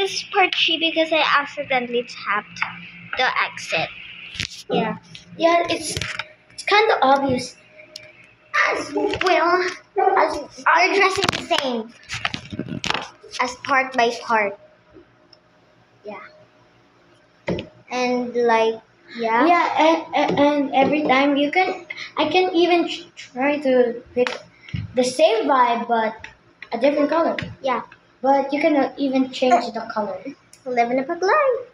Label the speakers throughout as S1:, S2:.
S1: this is part 3 because I accidentally tapped the exit.
S2: Yeah. Yeah, it's kind of obvious.
S1: As well as are dressing the same as part by part. Yeah. And like
S2: Yeah, and every time I can even try to pick the same vibe but a different color.
S1: yeah.
S2: But you cannot even change the color.
S1: Live in a pug life.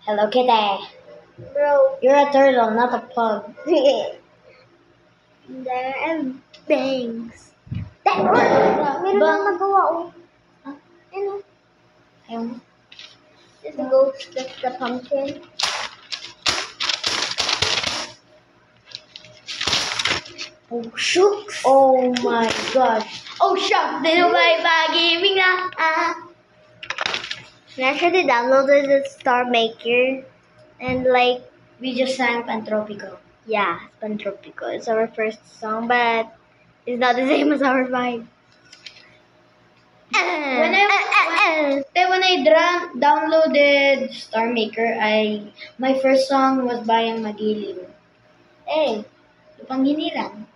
S2: Hello Kitty.
S1: Bro.
S2: You're a turtle, not a pug.
S1: There are bangs.
S2: Meron
S1: lang magawa oh. Ano?
S2: Ayun.
S1: Is the ghost the pumpkin?
S2: Oh shucks. Oh my gosh. Oh shucks. Dino may pag-ibig na.
S1: I actually downloaded the Star Maker and like
S2: We just sang Pantropico.
S1: yeah, Pantropico. It's our first song, but it's not the same as our vibe.
S2: When I downloaded Star Maker, my first song was Bayang Magiliw.
S1: Hey,
S2: Lupang Hinirang.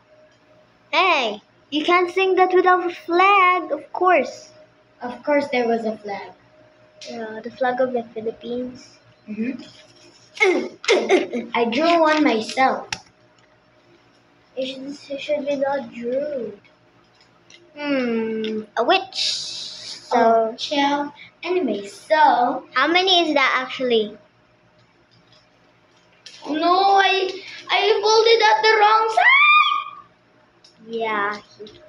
S1: hey, you can't sing that without a flag, of course.
S2: Of course, there was a flag.
S1: Yeah, the flag of the Philippines.
S2: I drew one myself.
S1: It should be not drew. A witch. So,
S2: Chill. Anyway, so
S1: how many is that actually?
S2: no, I folded at the wrong side.
S1: Yeah,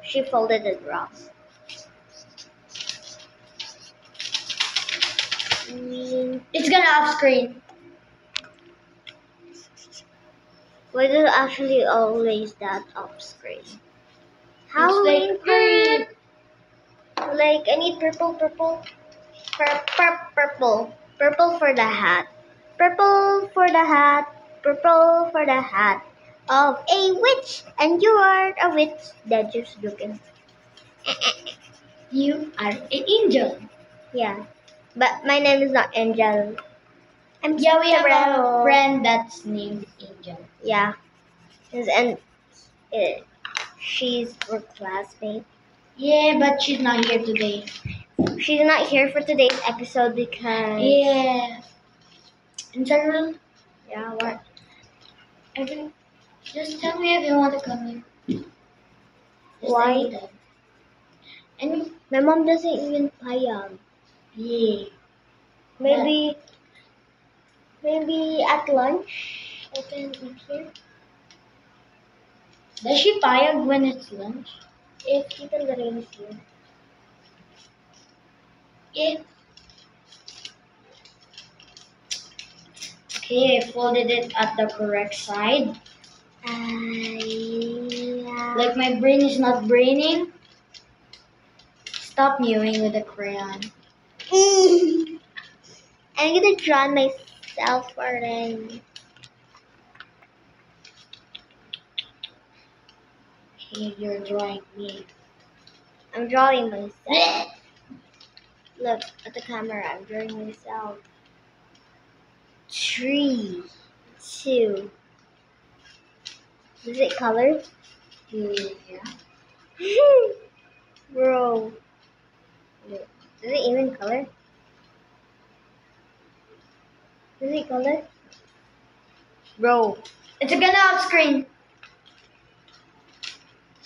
S1: she folded it wrong.
S2: It's gonna off screen.
S1: Why does it actually always that off screen?
S2: Halloween
S1: green. Like I need purple. Purple for the hat. Purple for the hat. Purple for the hat of a witch, and you are a witch. That's just looking.
S2: You are an angel.
S1: Yeah, but my name is not Angel.
S2: We have a friend that's named Angel.
S1: Yeah, and she's our classmate.
S2: Yeah, but she's not here today.
S1: She's not here for today's episode because
S2: Yeah. In general,
S1: yeah, what?
S2: Just tell me if you want to come here. Just
S1: Why?
S2: anytime. And
S1: My mom doesn't even payag.
S2: yeah.
S1: Maybe at lunch I can eat here.
S2: Does she payag when it's lunch?
S1: If Tita Lorraine is here.
S2: Yeah. Okay, I folded it at the correct side.
S1: Yeah.
S2: Like my brain is not braining. Stop mewing with a crayon.
S1: I'm gonna draw myself already.
S2: Okay, you're drawing me.
S1: I'm drawing myself. Look at the camera. I'm drawing myself. 3, 2. Is it color?
S2: Yeah.
S1: Bro. Is it even color? Is it color? Bro.
S2: It's gonna off screen.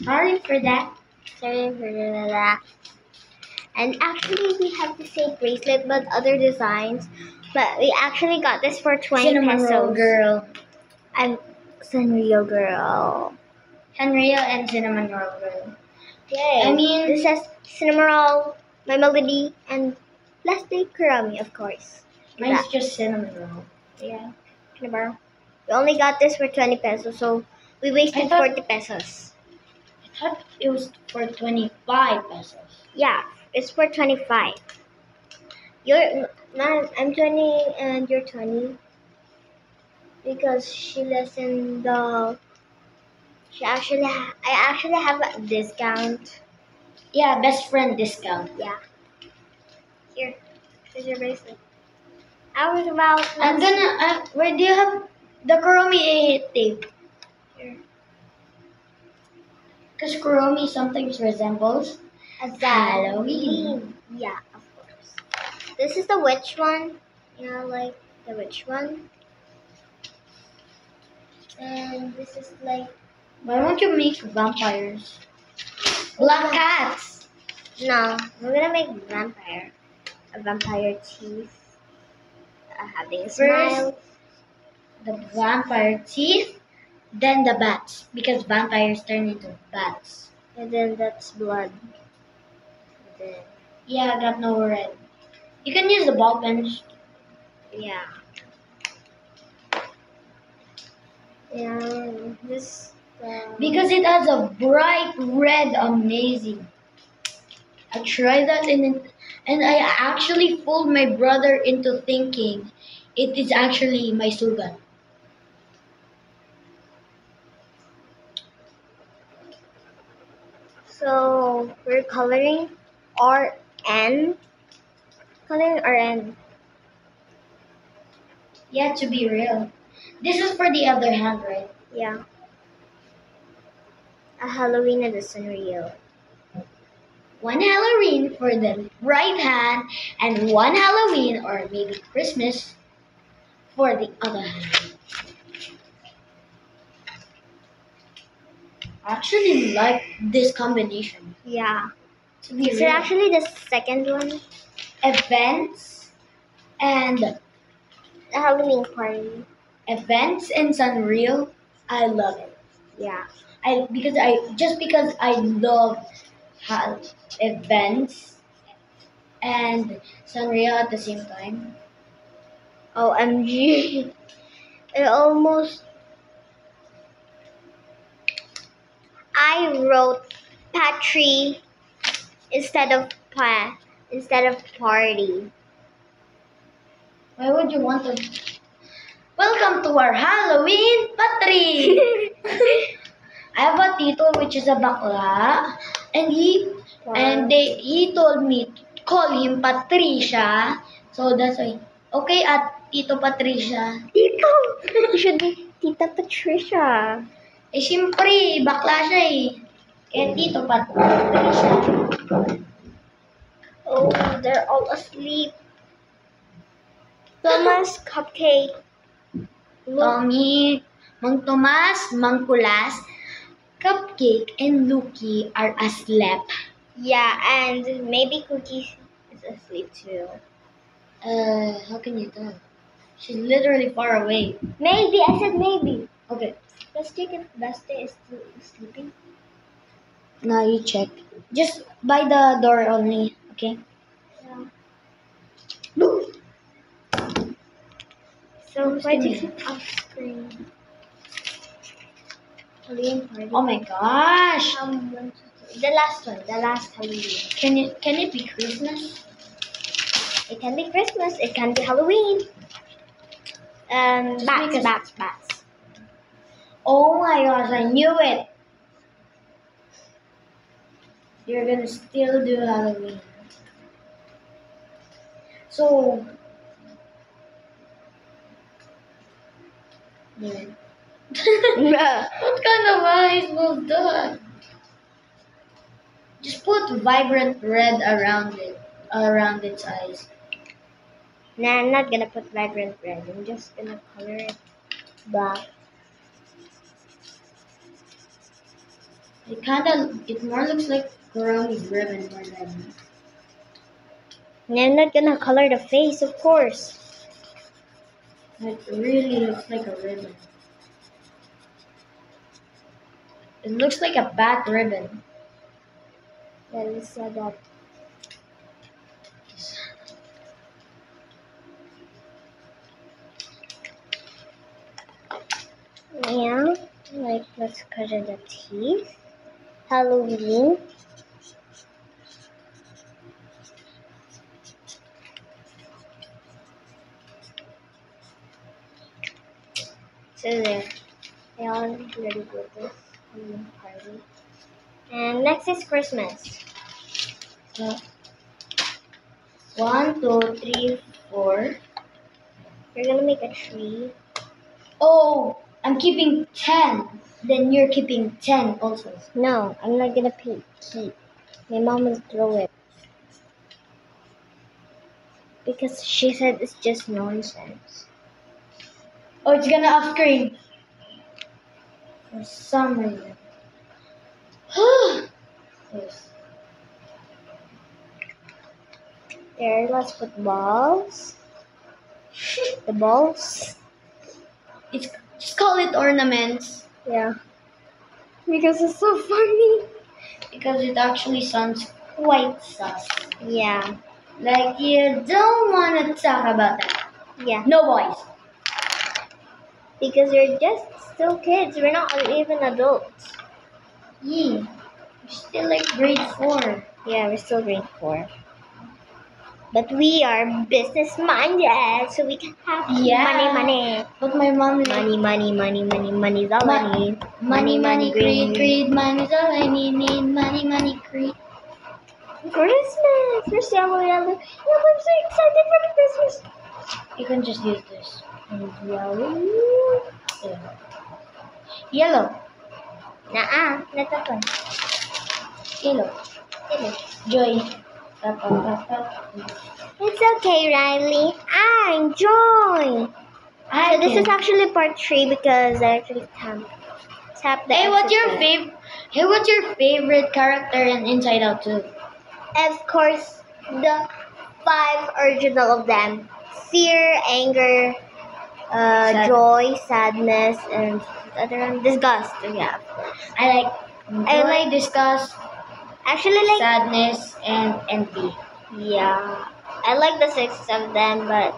S2: Sorry for that.
S1: Sorry for that. And actually, we have the same bracelet but other designs. But we actually got this for 20
S2: Cinnamon
S1: pesos.
S2: roll girl.
S1: I'm Sanrio girl.
S2: Henrio and cinnamon roll girl.
S1: Yay.
S2: I mean,
S1: this says cinnamon roll, my melody, and plastic kurami, of course.
S2: Mine's just cinnamon roll.
S1: Yeah. Can I borrow? We only got this for 20 pesos, so we wasted 40 pesos.
S2: I thought it was for 25 pesos.
S1: Yeah, it's for 25. I'm 20 and you're 20. Because she listened I actually have a discount.
S2: Yeah, best friend discount.
S1: Yeah. Here. Here's your bracelet. I was about.
S2: I'm gonna. Where do you have the Kuromi tape?
S1: Here.
S2: Because Kuromi sometimes resembles Halloween.
S1: Yeah, of course. This is the witch one. Like the witch one. And this is like.
S2: Why won't you make vampires? Black cats.
S1: No, we're gonna make vampire. A vampire teeth. Having a smile.
S2: The vampire teeth, then the bats, because vampires turn into bats.
S1: And then that's blood. And then,
S2: Yeah, I got no red. You can use the ball pens.
S1: yeah. And this.
S2: Because it has a bright red, amazing. I tried that and I actually fooled my brother into thinking it is actually my sugan.
S1: So we're coloring RN. Coloring RN.
S2: Yeah, to be real. This is for the other hand, right?
S1: Yeah. A Halloween edition real.
S2: One Halloween for the right hand and one Halloween or maybe Christmas for the other hand. I actually like this combination.
S1: Yeah.
S2: To be
S1: These
S2: real.
S1: are actually the second one.
S2: Events and
S1: The Halloween party.
S2: events in Sunreal, I love it.
S1: Yeah.
S2: Because I love how events and Sunreal at the same time.
S1: OMG. It almost. I wrote Patri instead of party.
S2: Why would you want to? Welcome to our Halloween Patri! I have a tito which is a bakla, and he told me to call him Patricia. So that's why. Okay, at Tito Patricia.
S1: Tito! You should be Tita Patricia.
S2: Eh, siyempre, bakla siya eh. Kaya Tito Patricia.
S1: Oh, they're all asleep. Thomas Cupcake.
S2: Tommy, Mang Tomas, Mang Kulas, Cupcake, and Lucky are asleep.
S1: Yeah, and maybe Cookie is asleep too.
S2: How can you tell? She's literally far away.
S1: Maybe, I said maybe.
S2: Okay,
S1: Let's check if Beste is still sleeping.
S2: now you check. Just by the door only, okay?
S1: Yeah. So, why did you off screen? Halloween party.
S2: Oh my gosh!
S1: 1, 2, 3. The last one, the last Halloween.
S2: Can it be Christmas?
S1: It can be Christmas, it can be Halloween. Bats.
S2: Oh my gosh, I knew it! You're gonna still do Halloween. So, yeah. What kind of eyes was that? Just put vibrant red around its eyes.
S1: Nah, I'm not gonna put vibrant red. I'm just gonna color it black.
S2: It more looks like Kuromi's ribbon more than.
S1: And I'm not gonna color the face, of course.
S2: It really looks like a ribbon. It looks like a bat ribbon.
S1: That is that. Yeah, like let's color the teeth. Halloween. So there. I already got this Halloween party. And next is Christmas.
S2: So, 1, 2, 3, 4.
S1: You're gonna make a tree.
S2: Oh, I'm keeping 10. Then you're keeping 10 also.
S1: No, I'm not gonna keep. My mom will throw it. Because she said it's just nonsense.
S2: Oh, it's gonna off screen. For some reason. Yes.
S1: There, let's put balls. The balls.
S2: It's just call it ornaments.
S1: Yeah. Because it's so funny.
S2: Because it actually sounds quite sus.
S1: Yeah.
S2: Like you don't wanna talk about that.
S1: Yeah.
S2: No boys.
S1: Because we're just still kids. We're not even adults.
S2: Yeah. You're still like grade 4.
S1: Yeah, we're still grade 4. But we are business minded, so we can have money.
S2: But my mom like
S1: Money is all I need.
S2: money,
S1: green.
S2: greed, money's all I need, greed.
S1: Christmas! We're so yellow. Yeah, I'm so excited for the Christmas.
S2: You can just use this.
S1: And yellow.
S2: Yellow.
S1: Not that one.
S2: Yellow. Joy.
S1: It's okay, Riley. I enjoy. So this is actually part 3 because I actually tapped the
S2: Hey, what's your
S1: exit
S2: what's your favorite character in Inside Out 2?
S1: Of course, the 5 original of them. Fear, anger, joy, sadness, and the other one, disgust. Yeah, of course.
S2: I like disgust,
S1: Actually, like,
S2: sadness, and envy.
S1: yeah, I like the 6 of them, but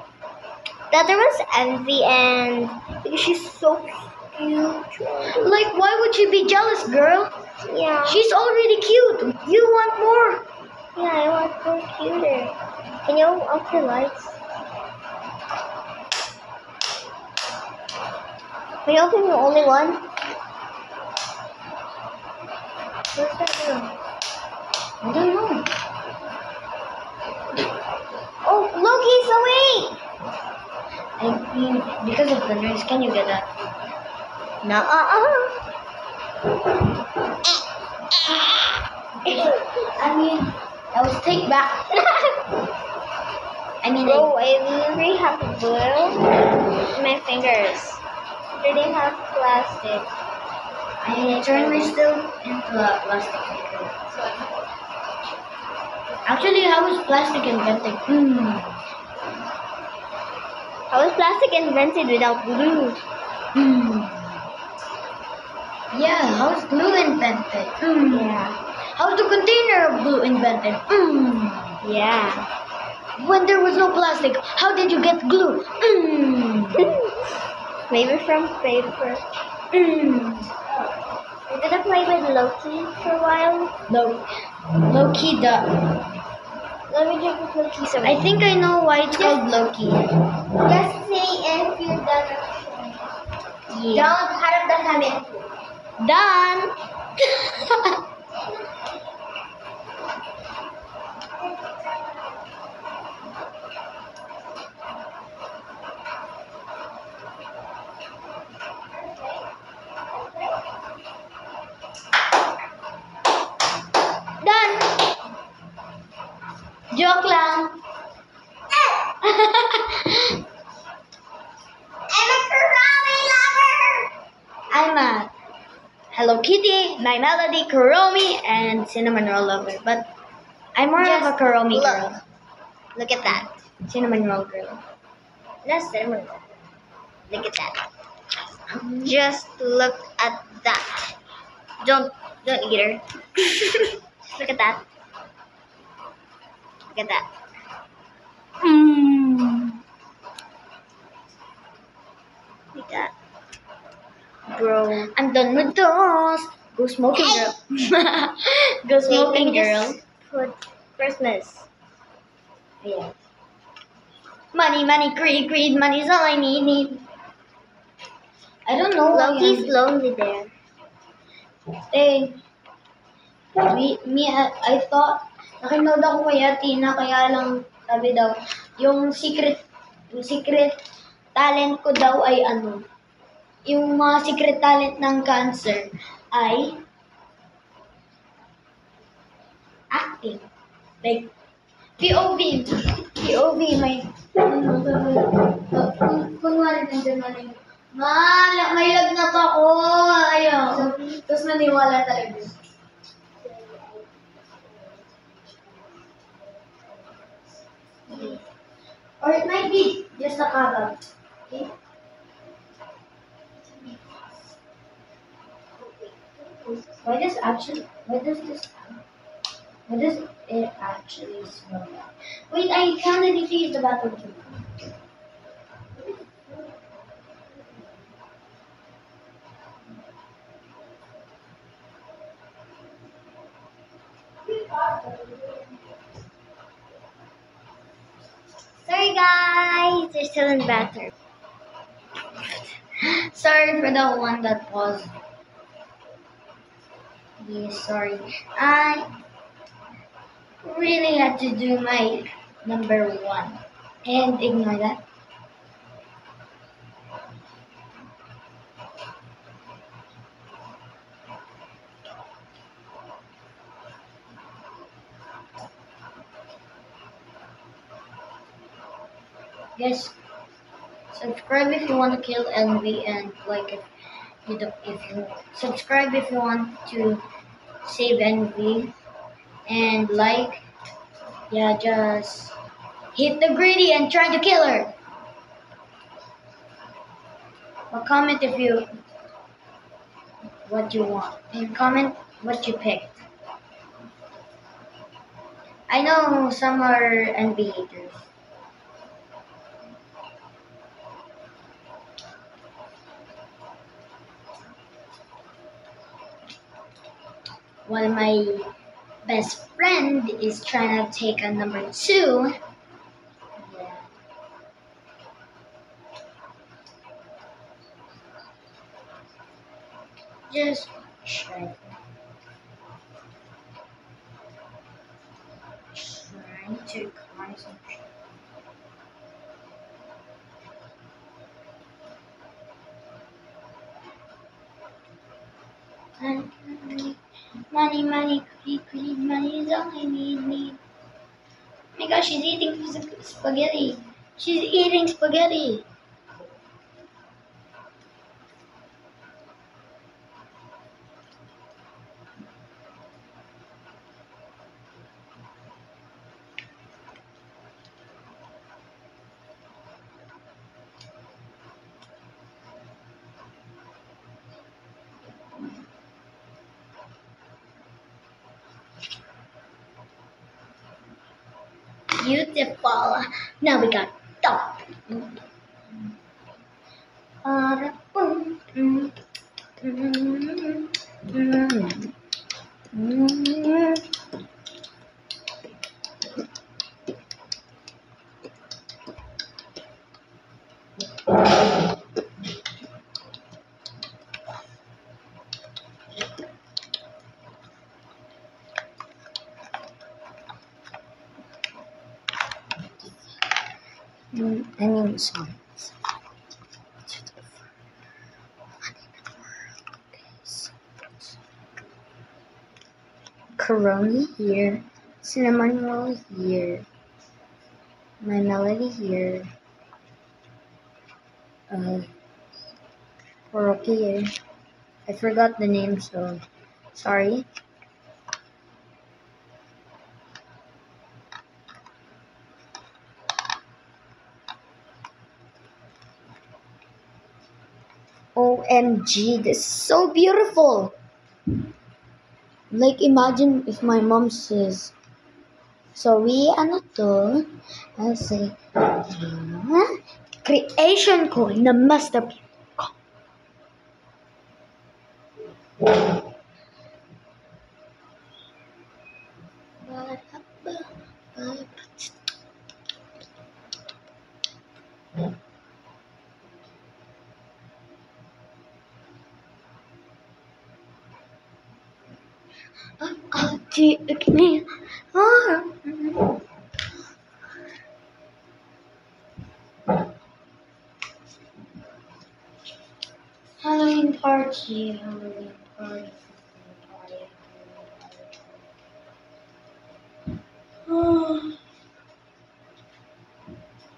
S1: the other one's envy, and because she's so cute.
S2: Like, why would you be jealous, girl?
S1: Yeah,
S2: She's already cute. You want more?
S1: yeah, I want more cuter. Can you off the lights? Can you open the only one? Where's that girl?
S2: I don't know.
S1: Oh, Loki's awake!
S2: I mean, because of the noise, can you get that?
S1: No,
S2: I mean, I was take back. I mean,
S1: Bro, I literally have glue in my fingers. I already have plastic.
S2: I turned my still into a plastic paper. Actually, how was plastic invented?
S1: How was plastic invented without glue?
S2: Yeah, how was glue invented?
S1: Yeah.
S2: How was the container of glue invented?
S1: Yeah.
S2: When there was no plastic, how did you get glue?
S1: Maybe from paper. You're gonna play with Loki for a while?
S2: Loki the...
S1: Let me check with Loki some.
S2: I think I know why it's called Loki.
S1: Just say if you're done.
S2: Yeah.
S1: Don't harap the camera.
S2: Done! Done! Joke lang.
S1: I'm a Kurami lover!
S2: I'm a Hello Kitty, My Melody, Kuromi, and Cinnamon Roll lover. But I'm more of a Kuromi girl.
S1: Look at that.
S2: Cinnamon Roll girl.
S1: That's cinnamon. Look at that. Just look at that. Don't eat her. Just look at that. Look at that. Look at that. Bro.
S2: I'm done with those. Go smoking girl. Go smoking girl.
S1: Put Christmas.
S2: Yeah. Money, greed, money's all I need. I don't know.
S1: Loki's lonely there.
S2: Eh, I thought, nakinood ako kay Athena, kaya lang Sabi daw, yung secret talent ko daw ay ano, yung mga secret talent ng cancer ay acting. Like, POV. POV, may, kunwari nandun na lang, may lagnat ako, ayaw. Tapos maniwala talaga. Or it might be just a kabag. Okay? Why does it actually smell like? Wait, I counted if you use the bathroom too.
S1: Sorry guys, they're still in the bathroom.
S2: Sorry for the one that paused. Yes, sorry. I really had to do my number one. And ignore that. Guys, subscribe if you want to kill envy, and like if you subscribe if you want to save envy, and like, yeah, just hit the greedy and try to kill her. Or comment if you what you want, and comment what you picked. I know some are envy haters. While my best friend is trying to take a number two. Yeah. Just trying to concentrate. Money, greed, money is all I need. Oh my gosh, she's eating spaghetti. She's eating spaghetti. Beautiful. Now we got top. I mean songs. Corona here, cinnamon roll here, my melody here, karaoke here. I forgot the name, so sorry. OMG, this is so beautiful. Like, imagine if my mom says, sorry, ano to? I'll say, creation ko na masterpiece ko. Halloween party. Halloween party.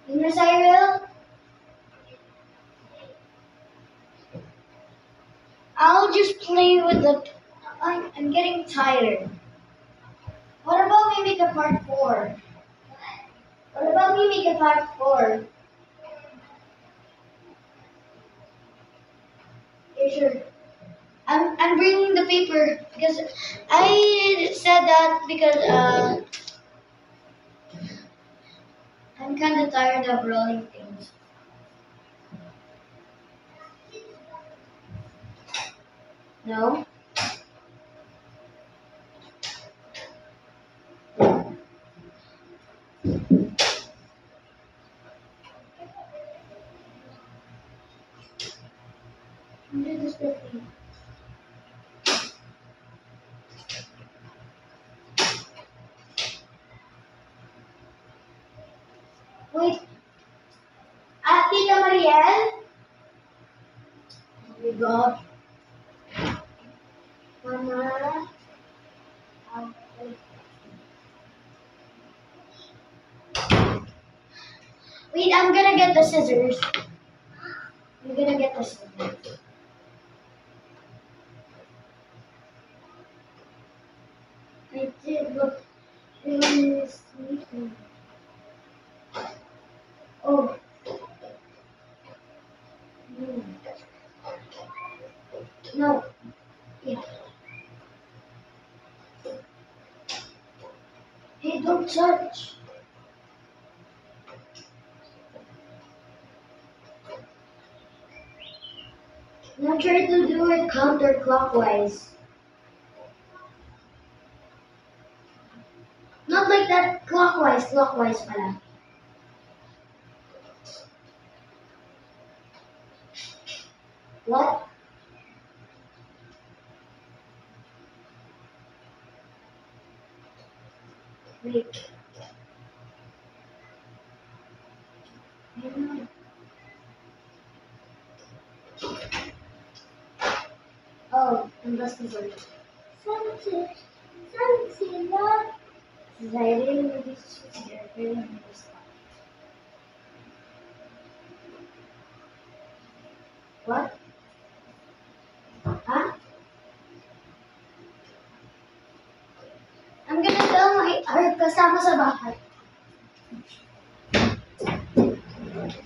S2: Miss Cyril, I'll just play with the. I'm getting tired. What about we make a part 4? What about we make a part 4? Yeah, sure. I'm bringing the paper because I said that because I'm kind of tired of rolling things. No. Do this with me. Wait. Tita Mariel? Oh my God. Mama. Wait, I'm gonna get the scissors. I'm gonna get the scissors. I did, but it was sleeping. Oh. No. No. Yeah. Hey, don't touch. Now try to do it counterclockwise. Not like that. Clockwise. Clockwise pala. What? Wait. Oh, and that's the word. Something. Something. What? I didn't really see it. I didn't understand. What? Huh? I'm gonna tell my kasama sa bahay.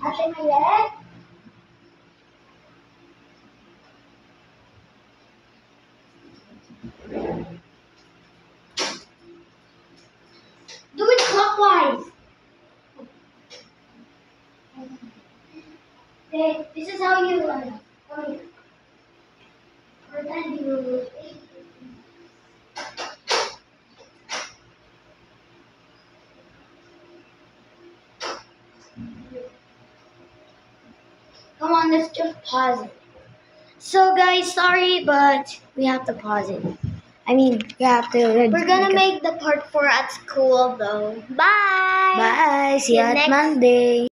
S2: Ate Mayet? Do it clockwise. Okay, this is how you come here. Or then you. Come on, let's just pause it. So guys, sorry, but we have to pause it. I mean, we have to.
S1: We're gonna make the part 4 at school though. Bye!
S2: Bye. See you
S1: See you
S2: at
S1: next-
S2: Monday.